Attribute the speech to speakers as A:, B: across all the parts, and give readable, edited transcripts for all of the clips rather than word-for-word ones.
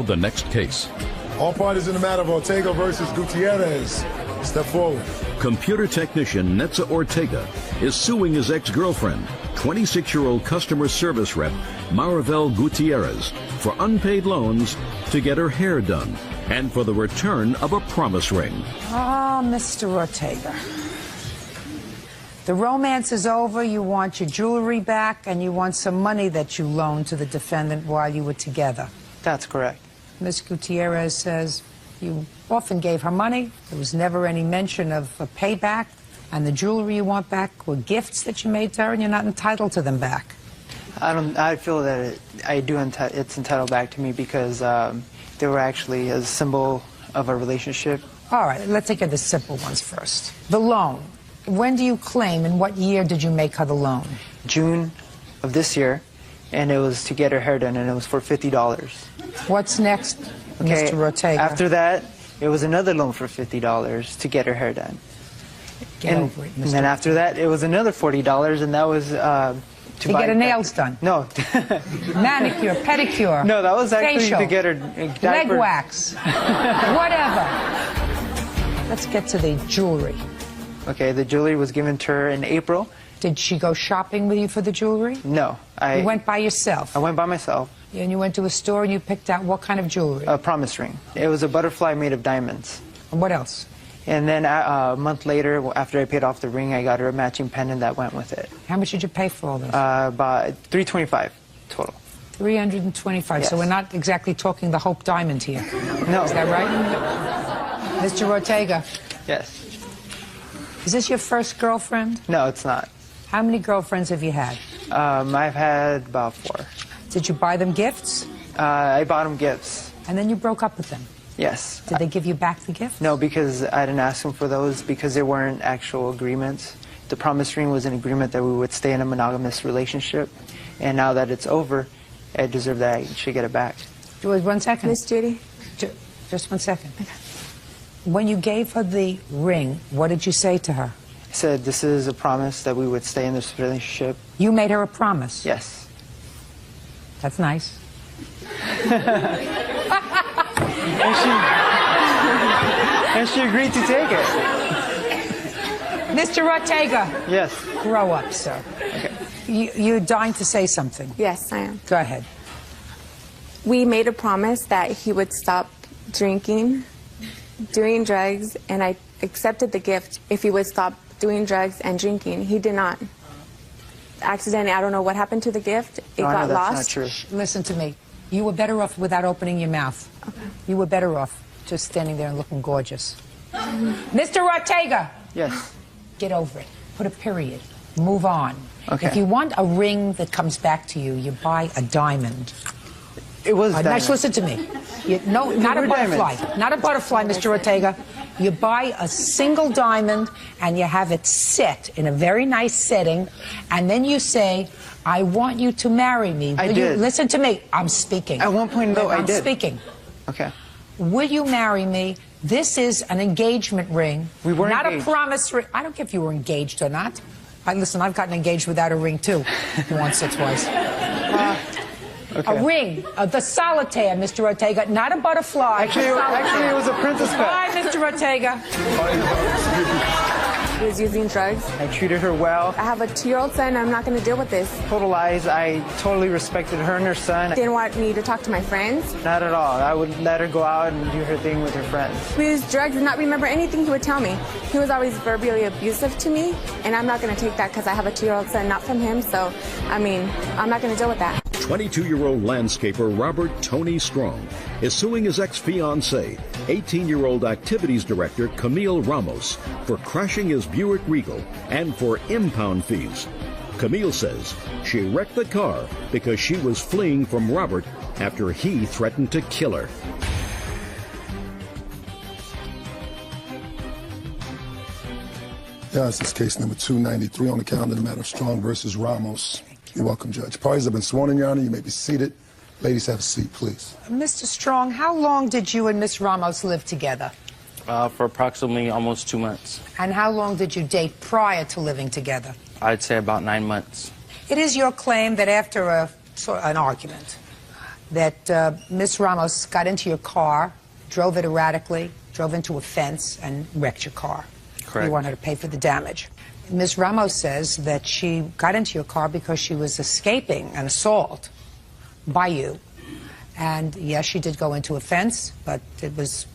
A: The next case.
B: All parties in the matter of Ortega versus Gutierrez. Step forward.
A: Computer technician Netza Ortega is suing his ex-girlfriend, 26-year-old customer service rep Maribel Gutierrez, for unpaid loans to get her hair done and for the return of a promise ring.
C: Ah, Mr. Ortega. The romance is over. You want your jewelry back and you want some money that you loaned to the defendant while you were together.
D: That's correct.
C: Ms. Gutierrez says you often gave her money. There was never any mention of a payback. And the jewelry you want back were gifts that you made to her, and you're not entitled to them back.
D: I feel that it's entitled back to me because they were actually a symbol of a relationship.
C: All right, let's take the simple ones first. The loan. When do you claim, and what year did you make her the loan?
D: June of this year, and it was to get her hair done, and it was for $50.
C: What's next,
D: Okay,
C: Mr. Ortega?
D: after that, it was another loan for $50 to get her hair done.
C: Get over it, Mr.
D: And then after that, it was another $40, and that was to
C: get her nails done?
D: No.
C: Manicure, pedicure.
D: No, that was actually
C: facial,
D: to get her
C: leg wax, whatever. Let's get to the jewelry.
D: Okay, the jewelry was given to her in April.
C: Did she go shopping with you for the jewelry?
D: No.
C: You went by yourself?
D: I went by myself.
C: And you went to a store and you picked out what kind of jewelry?
D: A promise ring. It was a butterfly made of diamonds.
C: And what else?
D: And then a month later, after I paid off the ring, I got her a matching pendant that went with it.
C: How much did you pay for all this?
D: About $325 total.
C: $325.
D: Yes.
C: So we're not exactly talking the Hope Diamond here.
D: No.
C: Is that right? Mr. Ortega,
D: Yes.
C: is this your first girlfriend?
D: No, it's not.
C: How many girlfriends have you had?
D: I've had about 4.
C: Did you buy them gifts?
D: I bought them gifts.
C: And then you broke up with them?
D: Yes.
C: Did they give you back the gifts?
D: No, because I didn't ask them for those because they weren't actual agreements. The promise ring was an agreement that we would stay in a monogamous relationship. And now that it's over, I deserve that. I should get it back.
C: Wait, 1 second.
E: Miss Judy?
C: Just 1 second. When you gave her the ring, what did you say to her?
D: I said, this is a promise that we would stay in this relationship.
C: You made her a promise?
D: Yes.
C: That's nice.
D: And she agreed to take it.
C: Mr. Ortega.
D: Yes.
C: Grow up, sir.
D: Okay.
C: You're dying to say something.
E: Yes, I am.
C: Go ahead.
E: We made a promise that he would stop drinking, doing drugs, and I accepted the gift if he would stop doing drugs and drinking. He did not. Accidentally, I don't know what happened to the gift. It got
D: that's
E: lost.
D: not true.
C: Listen to me. You were better off without opening your mouth.
E: Okay.
C: You were better off just standing there and looking gorgeous. Mr. Ortega.
D: Yes.
C: Get over it. Put a period. Move on.
D: Okay.
C: If you want a ring that comes back to you, you buy a diamond.
D: It was
C: Now,
D: diamond.
C: listen to me. No, not a
D: were
C: butterfly.
D: diamonds.
C: Not a butterfly, Mr. Ortega. You buy a single diamond and you have it set in a very nice setting, and then you say, I want you to marry me.
D: I
C: Will
D: did.
C: You, listen to me. I'm speaking.
D: At one point, though, I
C: I'm
D: did.
C: speaking.
D: Okay.
C: Will you marry me? This is an engagement ring.
D: We weren't
C: not
D: engaged.
C: a promise ring. I don't care if you were engaged or not. Listen, I've gotten engaged without a ring, too. Once or twice.
D: Okay.
C: A ring. The solitaire, Mr. Ortega. Not a butterfly.
D: Actually,
C: a solitaire.
D: it was a princess cut.
C: Bye, Mr. Ortega.
E: He was using drugs.
D: I treated her well.
E: I have a 2-year-old son. I'm not going to deal with this.
D: Total lies. I totally respected her and her son.
E: Didn't want me to talk to my friends.
D: Not at all. I would let her go out and do her thing with her friends.
E: We used drugs and not remember anything he would tell me. He was always verbally abusive to me, and I'm not going to take that because I have a 2-year-old son, not from him. So, I mean, I'm not going to deal with that.
A: 22-year-old landscaper Robert Tony Strong is suing his ex-fiancée, 18-year-old activities director Camille Ramos, for crashing his Buick Regal and for impound fees. Camille says she wrecked the car because she was fleeing from Robert after he threatened to kill her.
B: Yeah, this is case number 293 on the calendar, the matter of Strong versus Ramos. You're welcome, Judge. Parties have been sworn in, Your Honor. You may be seated. Ladies, have a seat, please.
C: Mr. Strong, how long did you and Miss Ramos live together?
F: For approximately almost 2 months.
C: And how long did you date prior to living together?
F: I'd say about 9 months.
C: It is your claim that after an argument, that Ms. Ramos got into your car, drove it erratically, drove into a fence, and wrecked your car.
F: Correct.
C: You want her to pay for the damage. Ms. Ramos says that she got into your car because she was escaping an assault by you. And yes, she did go into a fence, but it was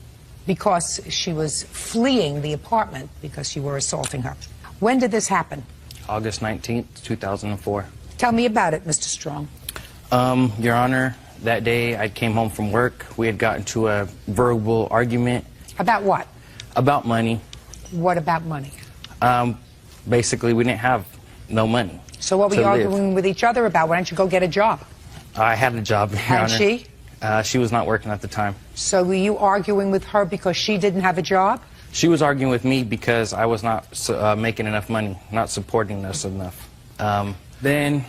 C: because she was fleeing the apartment because you were assaulting her. When did this happen?
F: August 19th, 2004.
C: Tell me about it, Mr. Strong.
F: Your Honor, that day I came home from work. We had gotten to a verbal argument.
C: About what?
F: About money.
C: What about money?
F: Basically, we didn't have no money.
C: So what were
F: to
C: you
F: live.
C: arguing with each other about? Why don't you go get a job?
F: I had a job, Your
C: And
F: Honor.
C: she?
F: She was not working at the time.
C: So were you arguing with her because she didn't have a job?
F: She was arguing with me because I was not making enough money, not supporting us enough. Then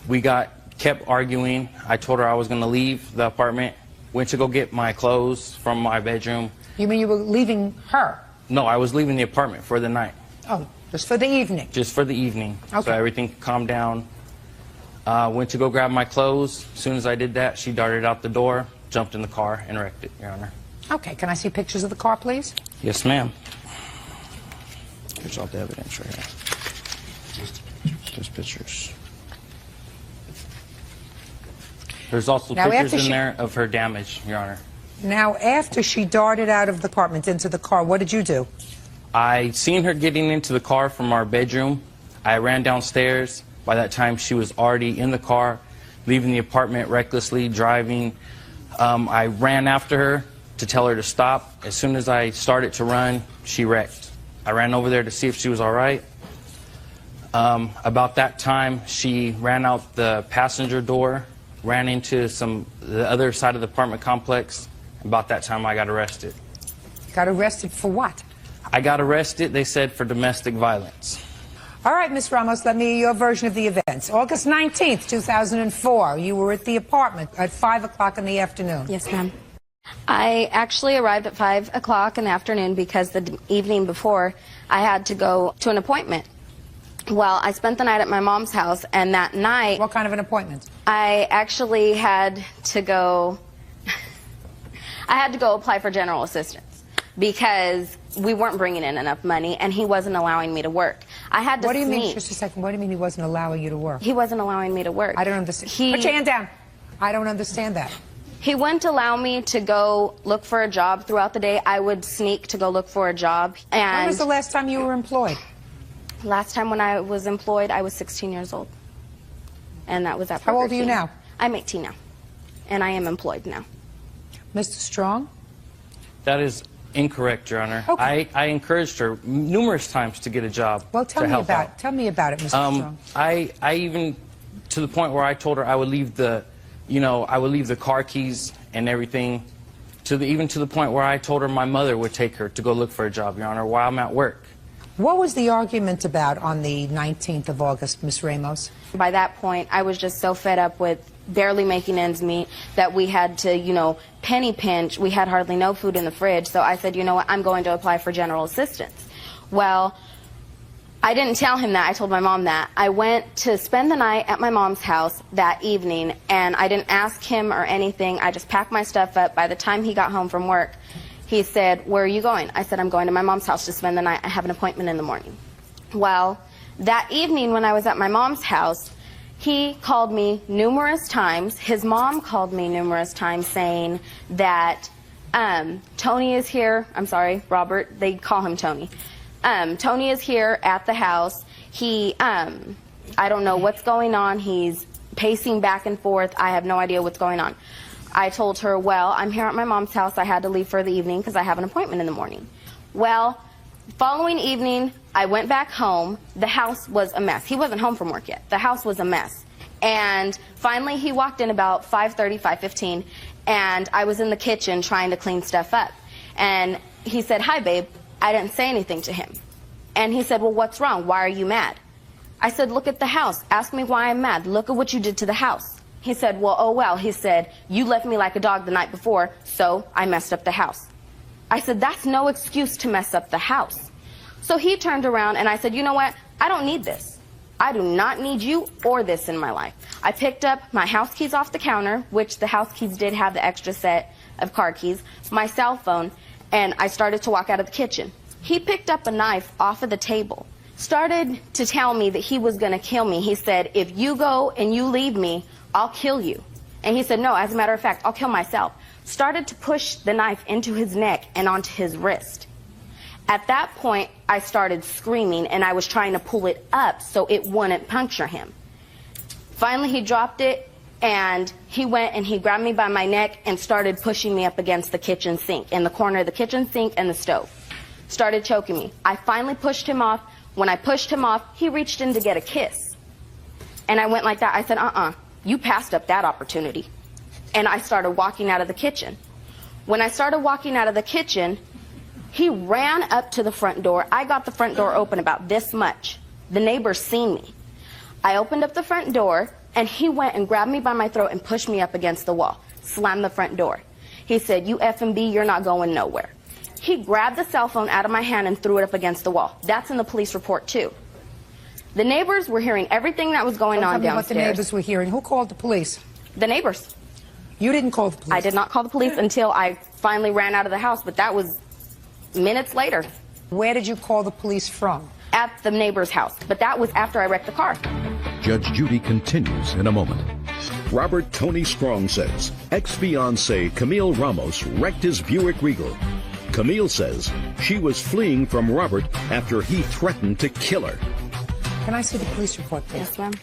F: we kept arguing. I told her I was going to leave the apartment, went to go get my clothes from my bedroom.
C: You mean you were leaving her?
F: No, I was leaving the apartment for the night,
C: Oh, just for the evening.
F: just for the evening,
C: Okay.
F: so everything could calm down. Went to go grab my clothes. As soon as I did that, she darted out the door, jumped in the car, and wrecked it, Your Honor.
C: Okay, can I see pictures of the car, please?
F: Yes, ma'am. Here's all the evidence right here. Just pictures. There's also
C: Now, after
F: pictures in
C: she-
F: there of her damage, Your Honor.
C: Now, after she darted out of the apartment into the car, what did you do?
F: I seen her getting into the car from our bedroom. I ran downstairs. By that time, she was already in the car, leaving the apartment recklessly, driving. I ran after her to tell her to stop. As soon as I started to run, she wrecked. I ran over there to see if she was all right. About that time, she ran out the passenger door, ran into the other side of the apartment complex. About that time, I got arrested.
C: Got arrested for what?
F: I got arrested, they said, for domestic violence.
C: All right, Ms. Ramos, let me hear your version of the events. August 19th, 2004, you were at the apartment at 5 o'clock in the afternoon.
G: Yes, ma'am. I actually arrived at 5 o'clock in the afternoon because the evening before I had to go to an appointment. Well, I spent the night at my mom's house, and that night
C: What kind of an appointment?
G: I actually had to go apply for general assistance because we weren't bringing in enough money and he wasn't allowing me to work. I had to
C: What do you mean,
G: sneak.
C: just a second, what do you mean he wasn't allowing you to work?
G: He wasn't allowing me to work.
C: I don't understand.
G: He-
C: Put your hand down. I don't understand that.
G: He wouldn't allow me to go look for a job throughout the day. I would sneak to go look for a job.
C: When
G: And
C: was the last time you were employed?
G: last time when I was employed, I was 16 years old. And that was at
C: How
G: Burger
C: old are you
G: King.
C: now?
G: I'm 18 now. And I am employed now.
C: Mr. Strong?
F: That is incorrect, Your Honor.
C: Okay.
F: I encouraged her numerous times to get a job.
C: Well, tell
F: to
C: me
F: help
C: about
F: out.
C: Tell me about it, Mr. Strong.
F: I even to the point where I told her I would leave the car keys and everything. Even to the point where I told her my mother would take her to go look for a job, Your Honor, while I'm at work.
C: What was the argument about on the 19th of August, Ms. Ramos?
G: By that point, I was just so fed up with barely making ends meet that we had to, penny pinch. We had hardly no food in the fridge. So I said, you know what, I'm going to apply for general assistance. Well, I didn't tell him that. I told my mom that. I went to spend the night at my mom's house that evening, and I didn't ask him or anything. I just packed my stuff up. By the time he got home from work, he said, where are you going? I said, I'm going to my mom's house to spend the night. I have an appointment in the morning. Well, that evening when I was at my mom's house, he called me numerous times. His mom called me numerous times saying that Tony is here. I'm sorry, Robert. They call him Tony. Tony is here at the house. He, I don't know what's going on. He's pacing back and forth. I have no idea what's going on. I told her, well, I'm here at my mom's house. I had to leave for the evening because I have an appointment in the morning. Well, following evening, I went back home. The house was a mess. He wasn't home from work yet. The house was a mess. And finally, he walked in about 5:30, 5:15, and I was in the kitchen trying to clean stuff up. And he said, hi, babe. I didn't say anything to him. And he said, well, what's wrong? Why are you mad? I said, look at the house. Ask me why I'm mad. Look at what you did to the house. He said, well, oh, well. He said, you left me like a dog the night before, so I messed up the house. I said, that's no excuse to mess up the house. So he turned around and I said, you know what? I don't need this. I do not need you or this in my life. I picked up my house keys off the counter, which the house keys did have the extra set of car keys, my cell phone, and I started to walk out of the kitchen. He picked up a knife off of the table, started to tell me that he was going to kill me. He said, if you go and you leave me, I'll kill you. And he said, no, as a matter of fact, I'll kill myself. Started to push the knife into his neck and onto his wrist. At that point, I started screaming, and I was trying to pull it up so it wouldn't puncture him. Finally, he dropped it, and he went and he grabbed me by my neck and started pushing me up against the kitchen sink, in the corner of the kitchen sink and the stove. Started choking me. I finally pushed him off. When I pushed him off, he reached in to get a kiss. And I went like that. I said, you passed up that opportunity. And I started walking out of the kitchen. When I started walking out of the kitchen, he ran up to the front door. I got the front door open about this much. The neighbors seen me. I opened up the front door, and he went and grabbed me by my throat and pushed me up against the wall, slammed the front door. He said, you F&B, you're not going nowhere. He grabbed the cell phone out of my hand and threw it up against the wall. That's in the police report, too. The neighbors were hearing everything that was going on downstairs.
C: What the neighbors were hearing. Who called the police?
G: The neighbors.
C: You didn't call the police?
G: I did not call the police until I finally ran out of the house, but that was minutes later.
C: Where did you call the police from?
G: At the neighbor's house, but that was after I wrecked the car.
A: Judge Judy continues in a moment. Robert Tony Strong says ex-fiancé Camille Ramos wrecked his Buick Regal. Camille says she was fleeing from Robert after he threatened to kill her.
C: Can I see the police report, please?
G: Yes, ma'am.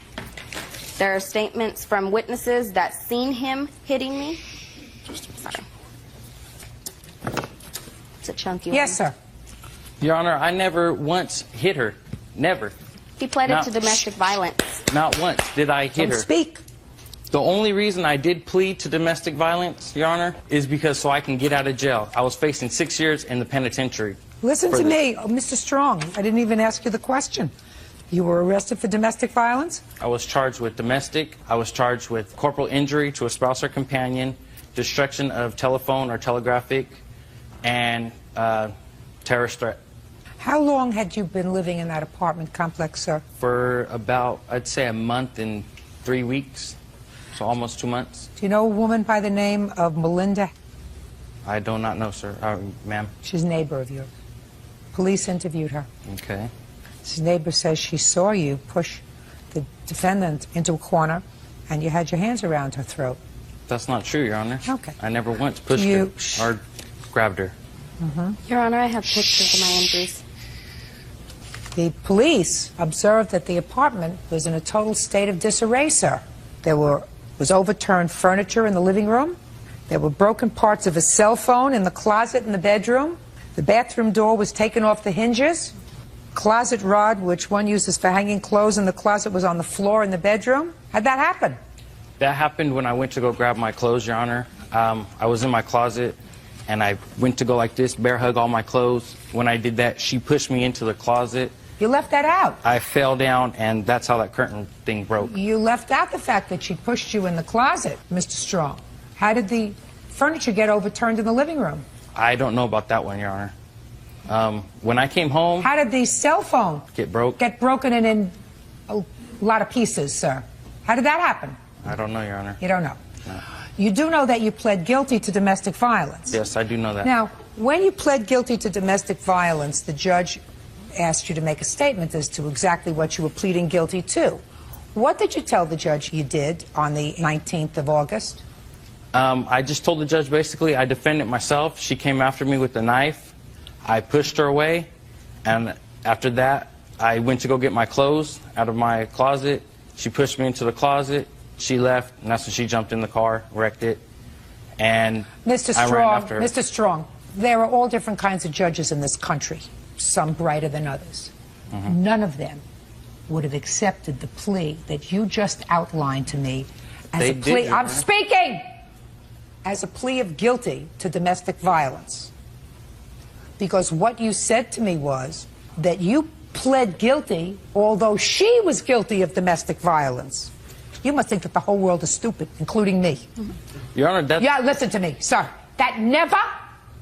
G: There are statements from witnesses that seen him hitting me. Sorry. It's a chunky one.
C: Yes, sir.
F: Your Honor, I never once hit her. Never.
G: He pleaded to domestic violence.
F: Not once did I hit her.
C: Speak.
F: The only reason I did plead to domestic violence, Your Honor, is because so I can get out of jail. I was facing 6 years in the penitentiary.
C: Listen to me, Mr. Strong. I didn't even ask you the question. You were arrested for domestic violence?
F: I was charged with domestic. I was charged with corporal injury to a spouse or companion, destruction of telephone or telegraphic, and terrorist threat.
C: How long had you been living in that apartment complex, sir?
F: For about, I'd say, a month and 3 weeks, so almost 2 months.
C: Do you know a woman by the name of Melinda?
F: I do not know, sir. Ma'am.
C: She's a neighbor of yours. Police interviewed her.
F: Okay.
C: This neighbor says she saw you push the defendant into a corner and you had your hands around her throat.
F: That's not true, Your Honor.
C: Okay.
F: I never once pushed her or grabbed her.
G: Your Honor, I have pictures of my injuries.
C: The police observed that the apartment was in a total state of disarray, sir. There was overturned furniture in the living room. There were broken parts of a cell phone in the closet in the bedroom. The bathroom door was taken off the hinges. Closet rod, which one uses for hanging clothes in the closet, was on the floor in the bedroom. How'd that happen?
F: That happened when I went to go grab my clothes, Your Honor. I was in my closet, and I went to go like this, bear hug all my clothes. When I did that, she pushed me into the closet.
C: You left that out.
F: I fell down, and that's how that curtain thing broke.
C: You left out the fact that she pushed you in the closet, Mr. Strong. How did the furniture get overturned in the living room?
F: I don't know about that one, Your Honor. When I came home...
C: How did the cell phone
F: get
C: broken in a lot of pieces, sir? How did that happen?
F: I don't know, Your Honor.
C: You don't know?
F: No.
C: You do know that you pled guilty to domestic violence?
F: Yes, I do know that.
C: Now, when you pled guilty to domestic violence, the judge asked you to make a statement as to exactly what you were pleading guilty to. What did you tell the judge you did on the 19th of August?
F: I just told the judge basically I defended myself. She came after me with a knife. I pushed her away, and after that, I went to go get my clothes out of my closet. She pushed me into the closet. She left, and that's when she jumped in the car, wrecked it, and I ran after her.
C: Mr. Strong, there are all different kinds of judges in this country, some brighter than others. None of them would have accepted the plea that you just outlined to me as a plea. I'm speaking! As a plea of guilty to domestic violence. Because what you said to me was that you pled guilty, although she was guilty of domestic violence. You must think that the whole world is stupid, including me.
F: Your Honor, that's...
C: Yeah, listen to me, sir. That never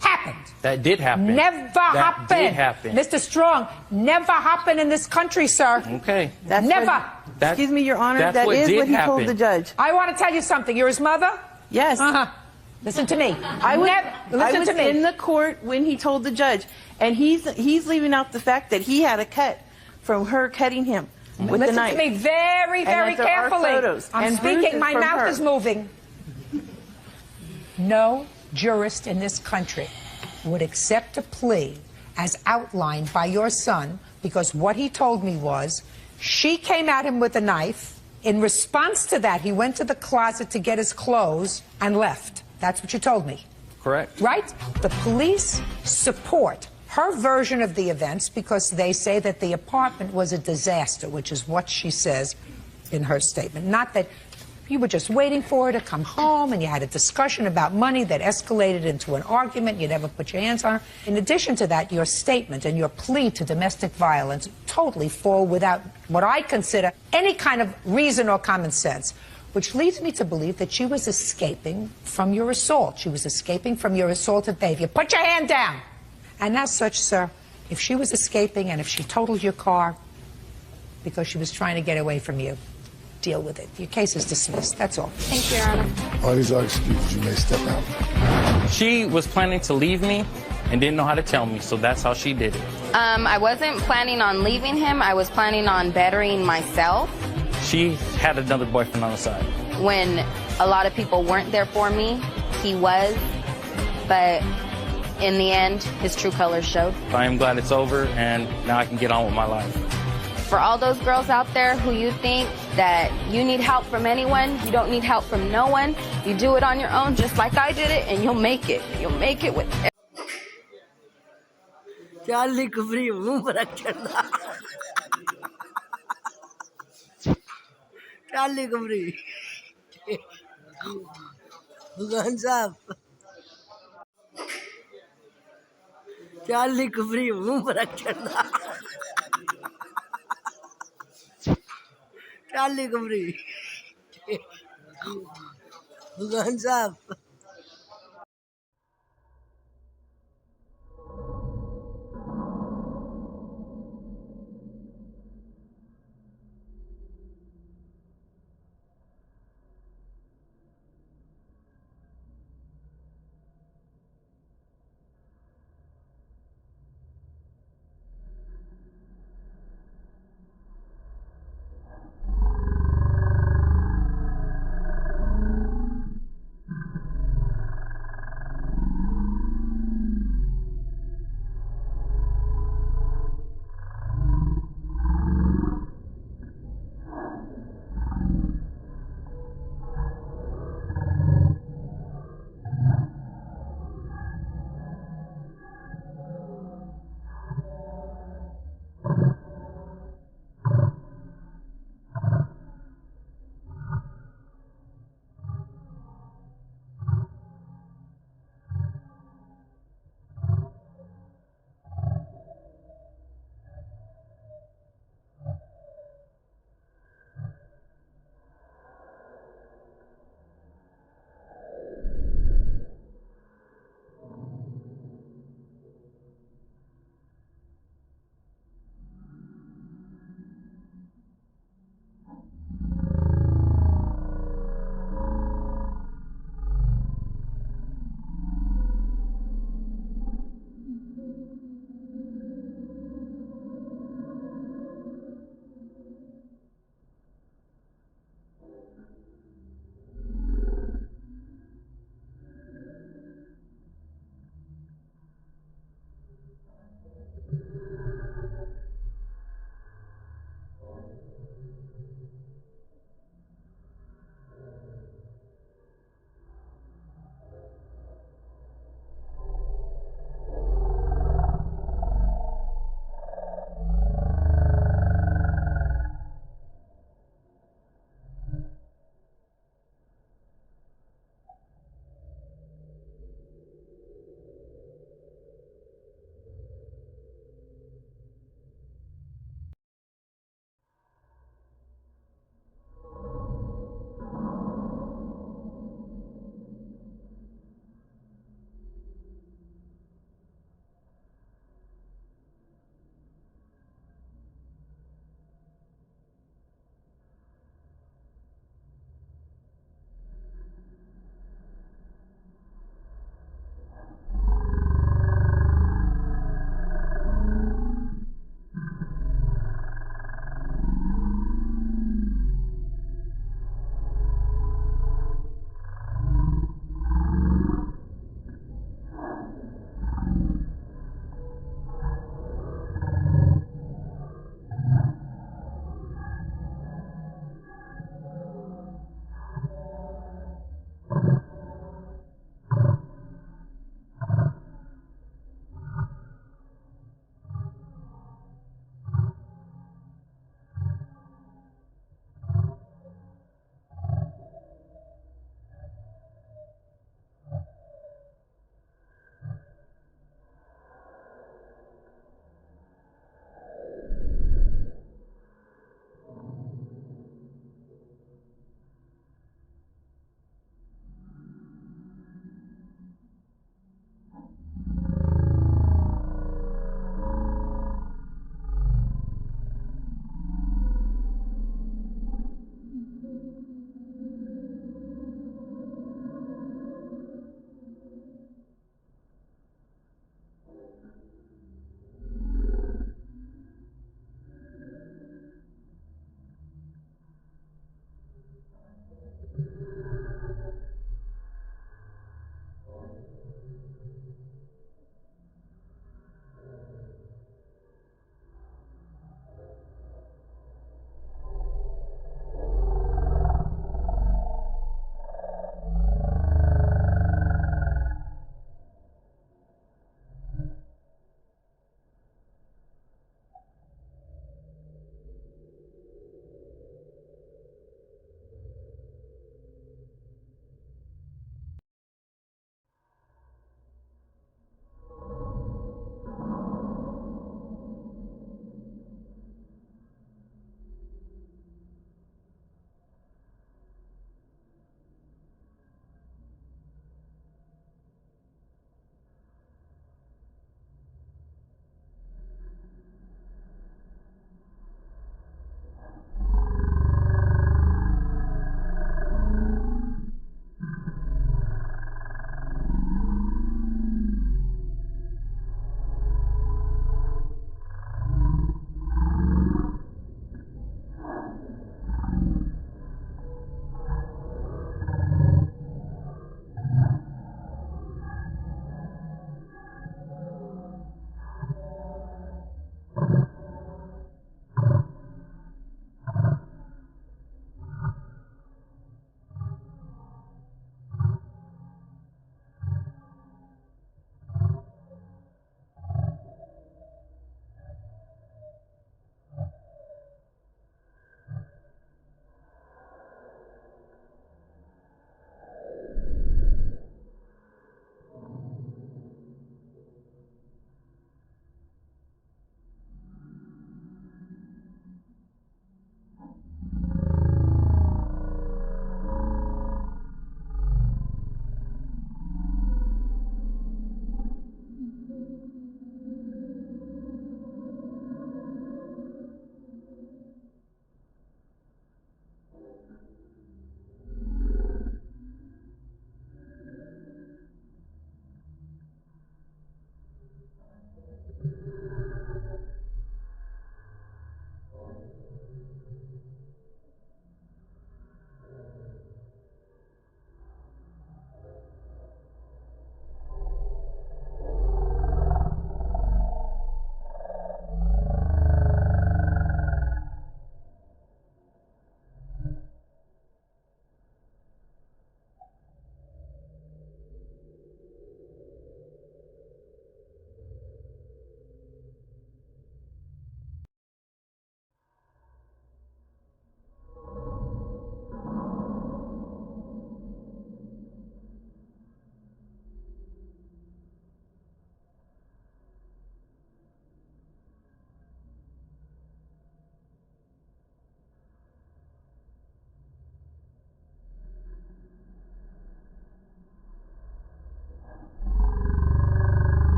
C: happened.
F: That did happen.
C: Never
F: that
C: happened.
F: Did happen.
C: Mr. Strong, never happened in this country, sir.
F: Okay.
H: That's
C: Never.
H: What,
F: That-
H: excuse me, Your Honor.
F: that's
H: That
F: what
H: is
F: did
H: what he
F: happen.
H: told the judge.
C: I want to tell you something. You're his mother?
H: Yes.
C: Uh-huh. Listen to me.
H: I was
C: Listen to me.
H: in the court when he told the judge, and he's leaving out the fact that he had a cut from her cutting him with the
C: Listen
H: knife.
C: to me very, very
H: And that there are
C: carefully.
H: photos
C: I'm
H: and
C: speaking.
H: bruises
C: My
H: from
C: mouth
H: her.
C: is moving. No jurist in this country would accept a plea as outlined by your son, because what he told me was she came at him with a knife. In response to that, he went to the closet to get his clothes and left. That's what you told me.
F: Correct.
C: Right? The police support her version of the events because they say that the apartment was a disaster, which is what she says in her statement. Not that you were just waiting for her to come home and you had a discussion about money that escalated into an argument. You never put your hands on her. In addition to that, your statement and your plea to domestic violence totally fall without what I consider any kind of reason or common sense, which leads me to believe that she was escaping from your assault. She was escaping from your assaultive behavior. Put your hand down. And as such, sir, if she was escaping and if she totaled your car because she was trying to get away from you, deal with it. Your case is dismissed. That's all.
G: Thank you, Your Honor.
B: All these are excuses. You may step out.
F: She was planning to leave me and didn't know how to tell me, so that's how she did it.
G: I wasn't planning on leaving him. I was planning on bettering myself
F: She had another boyfriend on the side.
G: when a lot of people weren't there for me. He was, but in the end, his true colors showed.
F: I am glad it's over, and now I can get on with my life.
G: For all those girls out there who you think that you need help from anyone, you don't need help from no one. You do it on your own, just like I did it, and you'll make it. You'll make it with.
I: Charlie Kubri, muh पर रखना Charlie Kubri, Khan साहब Charlie Kubri, muh पर रखना Charlie Kubri, Khan साहब